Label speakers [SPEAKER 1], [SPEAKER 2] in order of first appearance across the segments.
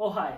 [SPEAKER 1] O hi,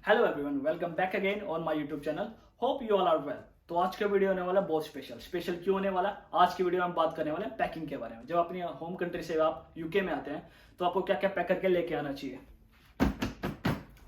[SPEAKER 1] hello everyone, welcome back again on my YouTube channel. Hope you all are well. तो आज का video होने वाला बहुत स्पेशल क्यों होने वाला। आज की वीडियो में हम बात करने वाले हैं पैकिंग के बारे में। जब अपनी होम कंट्री से आप यूके में आते हैं तो आपको क्या क्या पैक करके लेके आना चाहिए।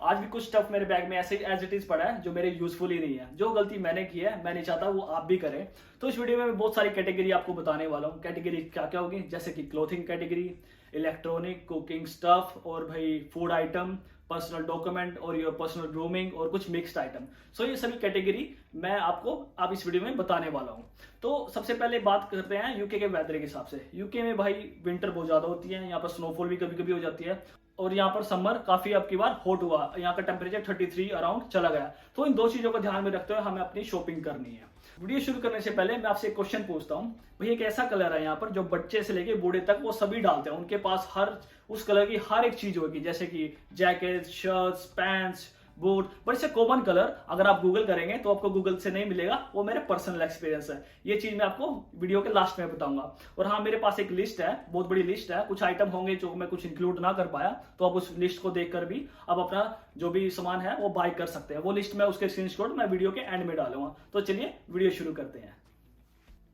[SPEAKER 1] आज भी कुछ स्टफ मेरे बैग में ऐसे एज इट इज पड़ा है जो मेरे यूजफुल ही नहीं है। जो गलती मैंने की है मैं नहीं चाहता वो आप भी करें। तो इस वीडियो में मैं बहुत सारी कैटेगरी आपको बताने वाला हूँ। कैटेगरी क्या क्या होगी, जैसे कि clothing category, electronic, cooking stuff और भाई फूड आइटम, पर्सनल डॉक्यूमेंट और योर पर्सनल ग्रूमिंग और कुछ मिक्स्ड आइटम। सो ये सभी कैटेगरी मैं आपको अब इस वीडियो में बताने वाला हूँ। तो सबसे पहले बात करते हैं यूके के वेदर के हिसाब से। यूके में भाई विंटर बहुत ज्यादा होती है, यहाँ पर स्नोफॉल भी कभी कभी हो जाती है और यहाँ पर समर काफी अब की बार हॉट हुआ। यहाँ का टेम्परेचर 33 अराउंड चला गया। तो इन दो चीजों को ध्यान में रखते हुए हमें अपनी शॉपिंग करनी है। वीडियो शुरू करने से पहले मैं आपसे एक क्वेश्चन पूछता हूँ। भैया एक ऐसा कलर है यहाँ पर जो बच्चे से लेके बूढ़े तक वो सभी डालते हैं। उनके पास हर उस कलर की हर एक चीज होगी, जैसे कि jacket, shirts, pants, boot. But इससे कॉमन कलर अगर आप गूगल करेंगे तो आपको गूगल से नहीं मिलेगा, वो मेरे पर्सनल एक्सपीरियंस है। ये चीज मैं आपको वीडियो के लास्ट में बताऊंगा। और हाँ, मेरे पास एक लिस्ट है, बहुत बड़ी लिस्ट है। कुछ आइटम होंगे जो मैं कुछ इंक्लूड ना कर पाया, तो आप उस लिस्ट को देखकर भी आप अपना जो भी सामान है वो बाय कर सकते हैं। वो लिस्ट में उसके स्क्रीनशॉट मैं वीडियो के एंड में डालूंगा। तो चलिए वीडियो शुरू करते हैं।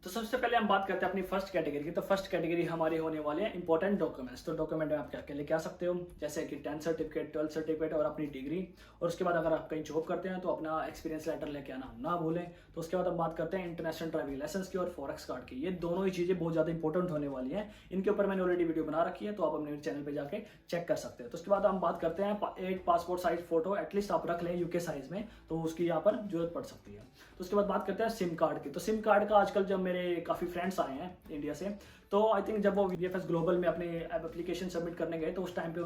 [SPEAKER 1] तो सबसे पहले हम बात करते हैं अपनी फर्स्ट कैटेगरी की। तो फर्स्ट कैटेगरी हमारी होने वाली है इंपॉर्टेंट डॉक्यूमेंट्स। तो डॉक्यूमेंट में आप क्या क्या लेके आ सकते हो, जैसे कि 10th सर्टिफिकेट, 12th सर्टिफिकेट और अपनी डिग्री। और उसके बाद अगर आप कहीं जॉब करते हैं तो अपना एक्सपीरियंस लेटर लेके आना ना भूलें। तो उसके बाद हम बात करते हैं इंटरनेशनल ड्राइविंग लाइसेंस की और फॉरेक्स कार्ड की। ये दोनों ही चीजें बहुत ज्यादा इंपॉर्टेंट होने वाली है। इनके ऊपर मैंने ऑलरेडी वीडियो बना रखी है, तो आप अपने चैनल पर जाके चेक कर सकते हैं। तो उसके बाद हम बात करते हैं एक पासपोर्ट साइज फोटो एटलीस्ट आप रख लें यूके साइज में, तो उसकी यहाँ पर जरूरत पड़ सकती है। तो उसके बाद बात करते हैं सिम कार्ड की। तो सिम कार्ड का आजकल जब मेरे काफी फ्रेंड्स आए हैं इंडिया से, तो आई थिंक जब वो VFS ग्लोबल में अपने एप्लीकेशन सबमिट करने गए तो उस टाइम पे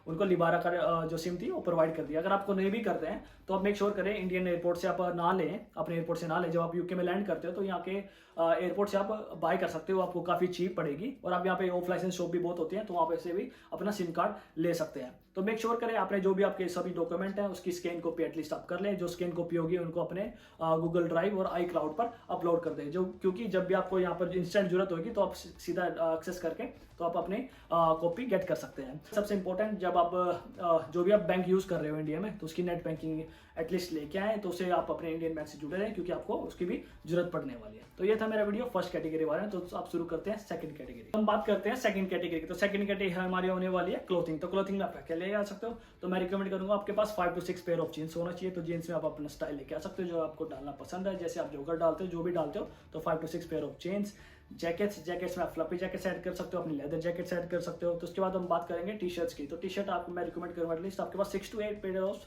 [SPEAKER 1] उनको लिबारा का जो सिम थी वो प्रोवाइड कर दिया। अगर आपको नहीं भी करते हैं तो आप मेक श्योर करें इंडियन एयरपोर्ट से आप ना लें, अपने एयरपोर्ट से ना लें। जब आप यूके में लैंड करते हो तो यहाँ के एयरपोर्ट से आप बाय कर सकते हो, आपको काफी चीप पड़ेगी। और आप यहाँ पे ऑफ लाइसेंस शॉप भी बहुत होती है, तो वहाँ पे से भी अपना सिम कार्ड ले सकते हैं। तो मेक श्योर करें आपने जो भी आपके सभी डॉक्यूमेंट हैं उसकी स्कैन कॉपी एटलीस्ट आप कर लें। जो स्कैन कॉपी होगी उनको अपने गूगल ड्राइव और आई क्लाउड पर अपलोड कर दें, जो क्योंकि जब भी आपको यहाँ पर इंस्टेंट जरूरत होगी तो आप सीधा एक्सेस करके तो आप अपने कॉपी गेट कर सकते हैं। सबसे इंपॉर्टेंट, जब आप जो भी आप बैंक यूज कर रहे हो इंडिया में तो उसकी नेट बैंकिंग एटलीस्ट लेके आए, तो उसे आप अपने इंडियन बैंक से जुड़े रहें, क्योंकि आपको उसकी भी जरूरत पड़ने वाली है। तो ये था मेरा वीडियो फर्स्ट कैटेगरी वाला। तो आप शुरू करते हैं सेकंड कैटेगरी। हम बात करते हैं सेकंड कैटेगरी की। तो सेकंड कैटेगरी हमारी होने वाली है क्लोथिंग। तो क्लोथिंग में आप क्या ले आ सकते हो, तो मैं रिकमेंड करूंगा आपके पास 5 to 6 पेयर ऑफ जीन्स होना चाहिए। तो जीन्स में आप अपना स्टाइल लेके आ सकते हो जो आपको डालना पसंद है, जैसे आप जोगर डालते हो, जो भी डालते हो। तो 5 to 6 pair of jeans. Jackets में आप फ्लफी जैकेट्स ऐड कर सकते हो, अपनी लेदर जैकेट्स ऐड कर सकते हो। तो उसके बाद हम बात करेंगे टी शर्ट्स की। तो टी शर्ट आपको मैं रिकमेंड करूंगा एटलीस्ट आपके पास 6 to 8 pair of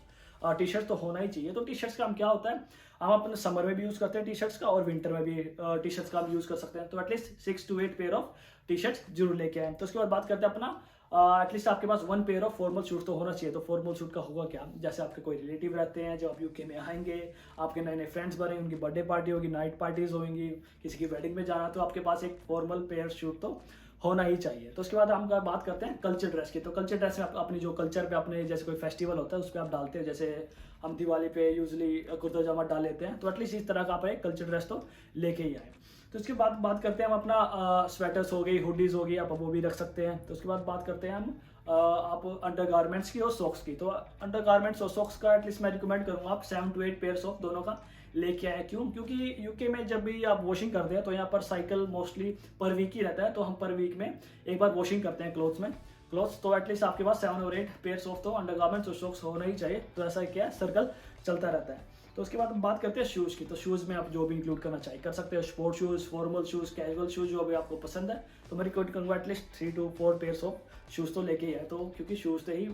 [SPEAKER 1] T shirt तो होना ही चाहिए। तो टी शर्ट्स का हम क्या होता है, हम अपने समर में भी यूज करते हैं टी शर्ट्स का, और विंटर में भी टी शर्ट्स का हम यूज कर सकते हैं। तो at least 6 to 8 pair of T shirts जरूर लेके आए। तो उसके बाद बात करते हैं अपना एटलीस्ट आपके पास 1 पेयर ऑफ फॉर्मल शूट तो होना चाहिए। तो फॉर्मल शूट का होगा क्या, जैसे आपके कोई रिलेटिव रहते हैं जो आप यूके में आएंगे, आपके नए नए फ्रेंड्स बने, उनकी बर्थडे पार्टी होगी, नाइट पार्टीज होंगी, किसी की वेडिंग में जाना, तो आपके पास एक फॉर्मल पेयर शूट तो होना ही चाहिए। तो उसके बाद हम बात करते हैं कल्चर ड्रेस की। तो कल्चर ड्रेस में आप अपनी जो कल्चर पे अपने जैसे कोई फेस्टिवल होता है उस पर आप डालते हैं, जैसे हम दिवाली पे यूजली कुर्ता जामा डाल लेते हैं, तो एटलीस्ट इस तरह का आप एक कल्चर ड्रेस तो लेके ही आए। तो उसके बाद बात करते हैं हम अपना स्वेटर्स हो गई, हुडीज हो गई, आप वो भी रख सकते हैं। तो उसके बाद बात करते हैं हम आप अंडर गारमेंट्स की और सॉक्स की। तो अंडर गारमेंट्स और सॉक्स का एटलीस्ट मैं रिकमेंड करूंगा आप 7 to 8 पेयर्स ऑफ दोनों का लेके आए। क्यों, क्योंकि यूके में जब भी आप वॉशिंग करते हैं तो यहाँ पर साइकिल मोस्टली पर वीक ही रहता है, तो हम पर वीक में एक बार वॉशिंग करते हैं क्लोथ्स। तो एटलीस्ट आपके पास 7 or 8 पेयर्स ऑफ तो अंडर गारमेंट्स और सॉक्स होना ही चाहिए। तो ऐसा क्या है, सर्कल चलता रहता है। तो उसके बाद हम बात करते हैं शूज़ की। तो शूज़ में आप जो भी इंक्लूड करना चाहिए कर सकते हो, sport shoes, formal shoes, casual shoes, जो भी आपको पसंद है। तो मैं रिकमेंड करूँगा at least 3 to 4 pairs of shoes तो लेके ही आए, तो क्योंकि शूज़ से ही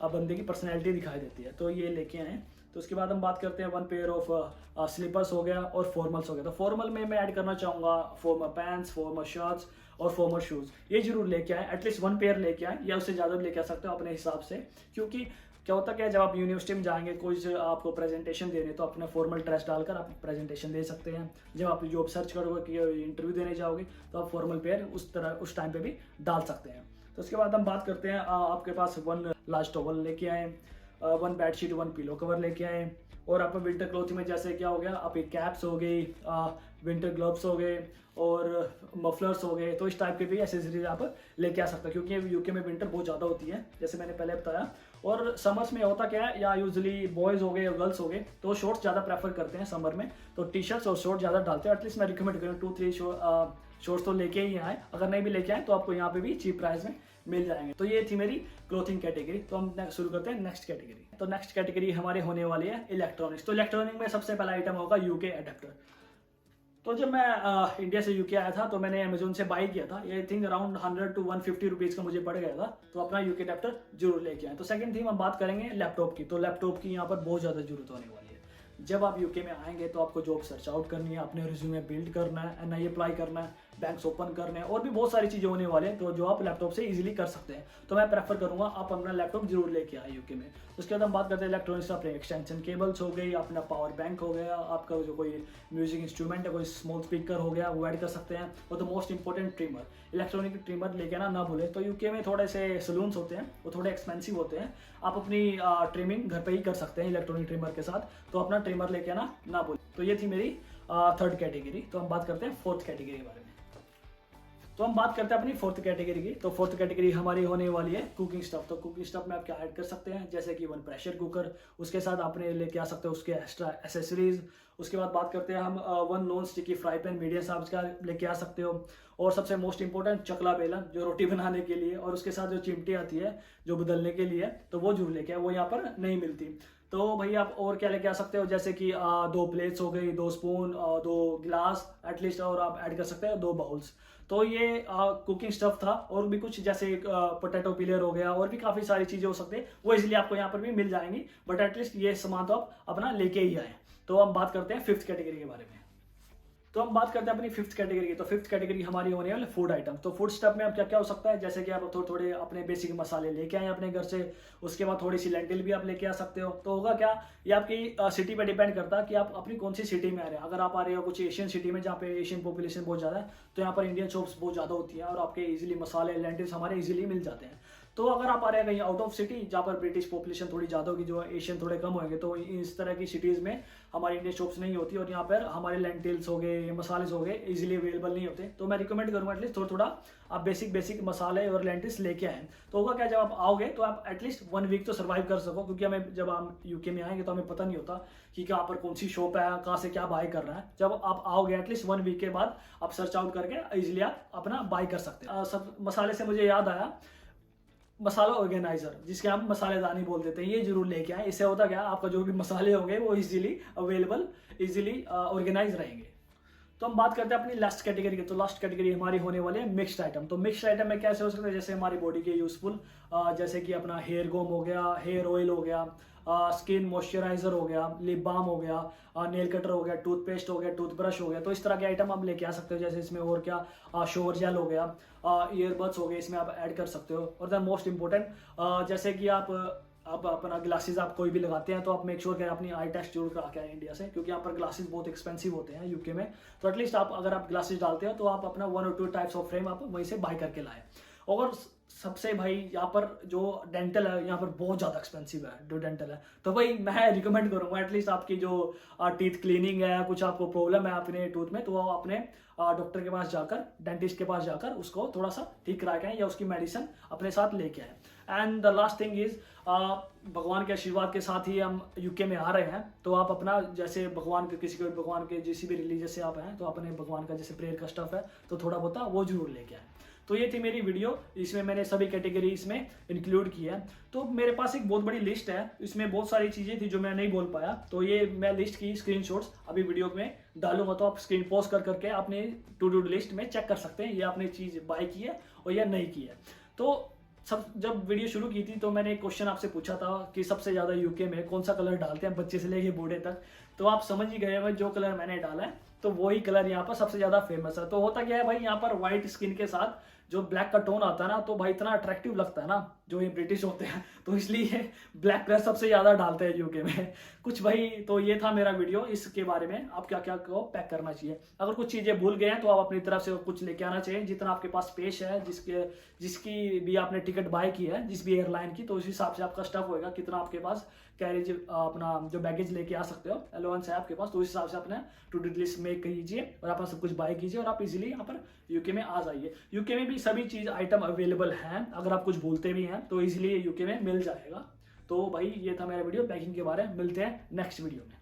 [SPEAKER 1] बंदे की पर्सनैलिटी दिखाई देती है, तो ये लेके आए। तो उसके बाद हम बात करते हैं 1 पेयर ऑफ स्लीपर्स हो गया और फॉर्मल्स हो गया। तो फॉर्मल में मैं ऐड करना चाहूँगा फॉर्मल पैंट्स, फॉर्मल शर्ट्स और फॉर्मल शूज़। ये जरूर लेके आए, एटलीस्ट 1 पेयर लेके आए, या उससे ज़्यादा भी लेके आ सकते हो अपने हिसाब से। क्योंकि क्या होता क्या है, जब आप यूनिवर्सिटी में जाएंगे, कोई आपको प्रेजेंटेशन देने, तो अपना फॉर्मल ड्रेस डालकर आप प्रेजेंटेशन दे सकते हैं। जब आप जॉब सर्च करोगे कि इंटरव्यू देने जाओगे तो आप फॉर्मल पेयर उस टाइम पे भी डाल सकते हैं। तो उसके बाद हम बात करते हैं आपके पास 1 लार्ज टॉवल लेके आए, 1 बेडशीट, 1 पिलो कवर लेके आए। और आप विंटर क्लोथ में जैसे क्या हो गया, आप एक कैप्स हो गई, विंटर ग्लव्स हो गए और मफलर्स हो गए, तो इस टाइप के भी एसेसरीज आप लेके आ सकते हो, क्योंकि यूके में विंटर बहुत ज़्यादा होती है जैसे मैंने पहले बताया। और समर्स में होता क्या है, या यूजुअली बॉयज़ हो गए और गर्ल्स हो गए तो शॉर्ट्स ज़्यादा प्रेफर करते हैं समर में, तो टी शर्ट्स और शॉर्ट ज़्यादा डालते हैं। एटलीस्ट मैं रिकमेंड करूँ 2-3 शॉर्ट्स तो लेके ही आए, अगर नहीं भी लेके आए तो आपको यहाँ पे भी चीप प्राइस में मिल जाएंगे। तो ये थी मेरी क्लोथिंग कैटेगरी। तो हम शुरू करते हैं नेक्स्ट कैटेगरी। तो नेक्स्ट कैटेगरी हमारे होने वाली है इलेक्ट्रॉनिक्स। तो इलेक्ट्रॉनिक में सबसे पहला आइटम होगा यूके अडेप्टर। तो जब मैं इंडिया से यूके आया था तो मैंने अमेजोन से बाई किया था, ये थिंक अराउंड 100 to 150 रुपीज़ का मुझे पड़ गया था। तो अपना यूके अडेप्टर जरूर लेके आए। तो सेकंड थीम हम बात करेंगे लैपटॉप की। तो लैपटॉप की यहाँ पर बहुत ज़्यादा जरूरत होने वाली है। जब आप यूके में आएंगे तो आपको जॉब सर्च आउट करनी है, अपने रिज्यूमे बिल्ड करना है, एनआई अप्लाई करना है, बैंक्स ओपन करने हैं, और भी बहुत सारी चीज़ें होने वाले हैं तो जो आप लैपटॉप से इजीली कर सकते हैं। तो मैं प्रेफर करूंगा आप अपना लैपटॉप जरूर लेके आए यूके में। उसके बाद हम बात करते हैं इलेक्ट्रॉनिक्स, अपने एक्सटेंशन केबल्स हो गई, अपना पावर बैंक हो गया, आपका जो कोई म्यूजिक इंस्ट्रूमेंट है, कोई स्मॉल स्पीकर हो गया, वो ऐड कर सकते हैं। और the most important trimmer, electronic trimmer लेके ना भूले। तो यूके में थोड़े से सलून्स होते हैं, वो थोड़े एक्सपेंसिव होते हैं, आप अपनी ट्रिमिंग घर पे ही कर सकते हैं इलेक्ट्रॉनिक ट्रिमर के साथ। तो अपना ट्रिमर लेके ना भूले। तो ये थी मेरी थर्ड कैटेगरी। तो हम बात करते हैं फोर्थ कैटेगरी के बारे में। तो हम बात करते हैं अपनी फोर्थ कैटेगरी की। तो फोर्थ कैटेगरी हमारी होने वाली है कुकिंग स्टफ। तो कुकिंग स्टफ में आप क्या ऐड कर सकते हैं, जैसे कि 1 प्रेशर कुकर, उसके साथ आपने लेके आ सकते हो उसके एक्स्ट्रा एसेसरीज। उसके बाद बात करते हैं हम 1 non sticky fry pan medium size का लेके आ सकते हो। और सबसे मोस्ट इंपॉर्टेंट चकला बेलन, जो रोटी बनाने के लिए, और उसके साथ जो चिमटी आती है जो बदलने के लिए, तो वो जरूर लेके आए, वो यहाँ पर नहीं मिलती। तो भाई आप और क्या लेके आ सकते हो, जैसे कि 2 प्लेट्स हो गई, 2 स्पून, 2 गिलास एटलीस्ट, और आप ऐड कर सकते हैं 2 बाउल्स। तो ये कुकिंग स्टफ था। और भी कुछ जैसे पोटैटो पिलर हो गया, और भी काफ़ी सारी चीज़ें हो सकती है, वो इजीली आपको यहाँ पर भी मिल जाएंगी। बट एटलीस्ट ये सामान तो आप अपना लेके ही आए। तो हम बात करते हैं फिफ्थ कैटेगरी के बारे में। तो हम बात करते हैं अपनी फिफ्थ कैटेगरी की। तो फिफ्थ कैटेगरी हमारी होने वाली फूड आइटम। तो फूड स्टफ में अब क्या क्या हो सकता है, जैसे कि आप थोड़े अपने बेसिक मसाले लेके आए अपने घर से, उसके बाद थोड़ी सी लेंटिल भी आप लेके आ सकते हो। तो होगा क्या, ये आपकी सिटी पे डिपेंड करता है कि आप अपनी कौन सी सिटी में आ रहे हैं। अगर आप आ रहे हो कुछ एशियन सिटी में जहाँ पे एशियन पॉपुलेशन बहुत ज़्यादा है, तो यहाँ पर इंडियन शॉप्स बहुत ज़्यादा होती हैं और आपके इजीली मसाले लेंटिल्स हमारे इजीली मिल जाते हैं। तो अगर आप आ रहे हैं कहीं आउट ऑफ सिटी जहाँ पर ब्रिटिश पॉपुलेशन थोड़ी ज़्यादा होगी, जो एशियन थोड़े कम होंगे, तो इस तरह की सिटीज़ में हमारी इंडियन शॉप्स नहीं होती, और यहाँ पर हमारे लेंटिल्स हो गए, मसाले हो गए, इजीली अवेलेबल नहीं होते। तो मैं रिकमेंड करूँगा एटलीस्ट थोड़ा आप बेसिक मसाले और लेंटिल्स लेके आए। तो होगा क्या, जब आप आओगे तो आप एटलीस्ट 1 वीक तो सर्वाइव कर सको, क्योंकि हमें जब हम यूके में आएंगे तो हमें पता नहीं होता कि कहाँ पर कौन सी शॉप है, कहाँ से क्या बाय कर रहा है। जब आप आओगे एटलीस्ट 1 वीक के बाद आप सर्च आउट करके इजीली आप अपना बाय कर सकते हैं। सब मसाले से मुझे याद आया, मसाला ऑर्गेनाइजर, जिसके हम मसालेदानी बोल देते हैं, ये जरूर लेके आए। इससे होता क्या, आपका जो भी मसाले होंगे वो इजीली अवेलेबल, इजीली ऑर्गेनाइज रहेंगे। तो हम बात करते हैं अपनी लास्ट कैटेगरी की। तो लास्ट कैटेगरी हमारी होने वाली है मिक्स्ड आइटम। तो मिक्स्ड आइटम में कैसे हो सकता है, जैसे हमारी बॉडी के यूजफुल, जैसे कि अपना हेयर गोम हो गया, हेयर ऑयल हो गया, स्किन मॉइस्चराइजर हो गया, लिप बाम हो गया, नेल कटर हो गया, टूथपेस्ट हो गया, टूथब्रश हो गया। तो इस तरह के आइटम आप लेके आ सकते हो। जैसे इसमें और क्या, शोवर जेल हो गया, ईयरबड्स हो गए, इसमें आप ऐड कर सकते हो। और द मोस्ट इंपॉर्टेंट, जैसे कि आप अपना ग्लासेस आप कोई भी लगाते हैं तो आप मेक श्योर करें अपनी आई टेस्ट जरूर करा के आए इंडिया से, क्योंकि यहाँ पर ग्लासेस बहुत एक्सपेंसिव होते हैं यूके में। तो एटलीस्ट आप अगर आप ग्लासेस डालते हैं तो आप अपना 1 और 2 टाइप्स ऑफ फ्रेम आप वहीं से बाय करके लाएं। और सबसे भाई यहाँ पर जो डेंटल है, यहाँ पर बहुत ज़्यादा एक्सपेंसिव है जो डेंटल है। तो भाई मैं रिकमेंड करूँगा एटलीस्ट आपकी जो टीथ क्लीनिंग है, कुछ आपको प्रॉब्लम है अपने टूथ में, तो वो अपने डॉक्टर के पास जाकर, डेंटिस्ट के पास जाकर उसको थोड़ा सा ठीक करा के आए, या उसकी मेडिसिन अपने साथ लेके आए। And the last thing is, भगवान के आशीर्वाद के साथ ही हम यूके में आ रहे हैं। तो आप अपना जैसे भगवान के भगवान के किसी भी रिलीजियस से आप हैं, तो अपने भगवान का जैसे प्रेयर का स्टफ है तो थोड़ा बहुत वो जरूर लेके आए। तो ये थी मेरी वीडियो, इसमें मैंने सभी कैटेगरी इसमें इंक्लूड की है। तो मेरे पास एक बहुत बड़ी लिस्ट है, इसमें बहुत सारी चीज़ें थी जो मैं नहीं बोल पाया, तो ये मैं लिस्ट की स्क्रीनशॉट्स अभी वीडियो में डालूंगा, तो आप स्क्रीन पॉज कर करके अपने टू डू लिस्ट में चेक कर सकते हैं ये आपने चीज़ बाय की है और या नहीं की है। तो जब वीडियो शुरू की थी तो मैंने एक क्वेश्चन आपसे पूछा था कि सबसे ज़्यादा यूके में कौन सा कलर डालते हैं बच्चे से लेके बूढ़े तक। तो आप समझ ही गए हैं जो कलर मैंने डाला है, तो वही कलर यहाँ पर सबसे ज़्यादा फेमस है। तो होता क्या है भाई, यहाँ पर व्हाइट स्किन के साथ जो ब्लैक का टोन आता है ना, तो भाई इतना अट्रैक्टिव लगता है ना, जो ये ब्रिटिश होते हैं, तो इसलिए ब्लैक कलर सबसे ज़्यादा डालते हैं यूके में। कुछ भाई, तो ये था मेरा वीडियो इसके बारे में, आप क्या क्या को पैक करना चाहिए। अगर कुछ चीज़ें भूल गए हैं तो आप अपनी तरफ से कुछ लेके आना चाहिए, जितना आपके पास स्पेस है, जिसकी भी आपने टिकट बाय की है, जिस भी एयरलाइन की, तो उस हिसाब से आपका स्टफ होएगा, कितना आपके पास कैरेज अपना जो बैगेज लेके आ सकते हो, अलाउंस है आपके पास, तो उस हिसाब से अपने टू डू लिस्ट मेक कीजिए और अपना सब कुछ बाय कीजिए और आप इजीली यहाँ पर यूके में आ जाइए। यूके में भी सभी चीज़ आइटम अवेलेबल हैं, अगर आप कुछ भूलते भी हैं तो इजीली यूके में मिल जाएगा। तो भाई ये था मेरा वीडियो पैकिंग के बारे में, मिलते हैं नेक्स्ट वीडियो में।